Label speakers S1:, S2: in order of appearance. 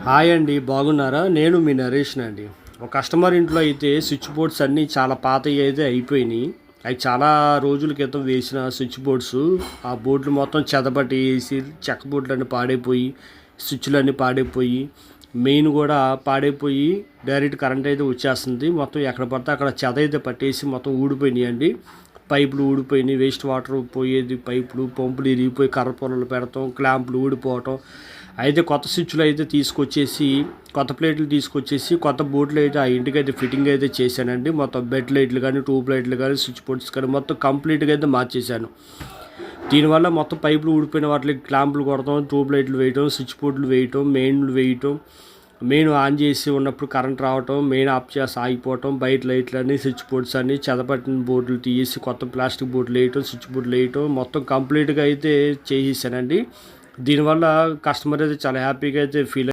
S1: Hi అండి, బాగున్నారా? నేను మీ నరేష్‌నండి. ఒక కస్టమర్ ఇంట్లో అయితే స్విచ్ బోర్డ్స్ అన్నీ చాలా పాతయి అయితే అయిపోయినాయి. అవి చాలా రోజుల క్రితం వేసిన స్విచ్ బోర్డ్స్. ఆ బోర్డులు మొత్తం చెదపట్టేసి చెక్క బోర్డులన్నీ పాడైపోయి, స్విచ్‌లన్నీ పాడైపోయి, మెయిన్ కూడా పాడైపోయి డైరెక్ట్ కరెంట్ అయితే వచ్చేస్తుంది. మొత్తం ఎక్కడ పడితే అక్కడ చెద అయితే పట్టేసి మొత్తం ఊడిపోయినాయండి. పైపులు ఊడిపోయినాయి, వేస్ట్ వాటర్ పోయేది పైపులు, పంపులు ఇరిగిపోయి కర్ర పొరలు పెడతాం, క్లాంపులు ఊడిపోవటం. అయితే కొత్త స్విచ్లు అయితే తీసుకొచ్చేసి, కొత్త ప్లేట్లు తీసుకొచ్చేసి, కొత్త బోర్డులు అయితే ఆ ఇంటికైతే ఫిట్టింగ్ అయితే చేశానండి. మొత్తం బెడ్ లైట్లు కానీ, ట్యూబ్ లైట్లు కానీ, స్విచ్ బోర్డ్స్ కానీ మొత్తం కంప్లీట్గా అయితే మార్చేశాను. దీనివల్ల మొత్తం పైపులు ఊడిపోయిన వాటికి క్లాంపులు కొడతాం, ట్యూబ్ లైట్లు వేయటం, స్విచ్ బోర్డులు వేయటం, మెయిన్లు వేయటం, మెయిన్ ఆన్ చేసి ఉన్నప్పుడు కరెంట్ రావటం, మెయిన్ ఆఫ్ చేసి ఆగిపోవటం, బయట లైట్లన్నీ, స్విచ్ బోర్డ్స్ అన్నీ చెదపట్టిన బోర్డులు తీసి కొత్త ప్లాస్టిక్ బోర్డులు వేయటం, స్విచ్ బోర్డులు వేయటం మొత్తం కంప్లీట్గా అయితే చేసేసానండి. దీనివల్ల కస్టమర్ అయితే చాలా హ్యాపీగా అయితే ఫీల్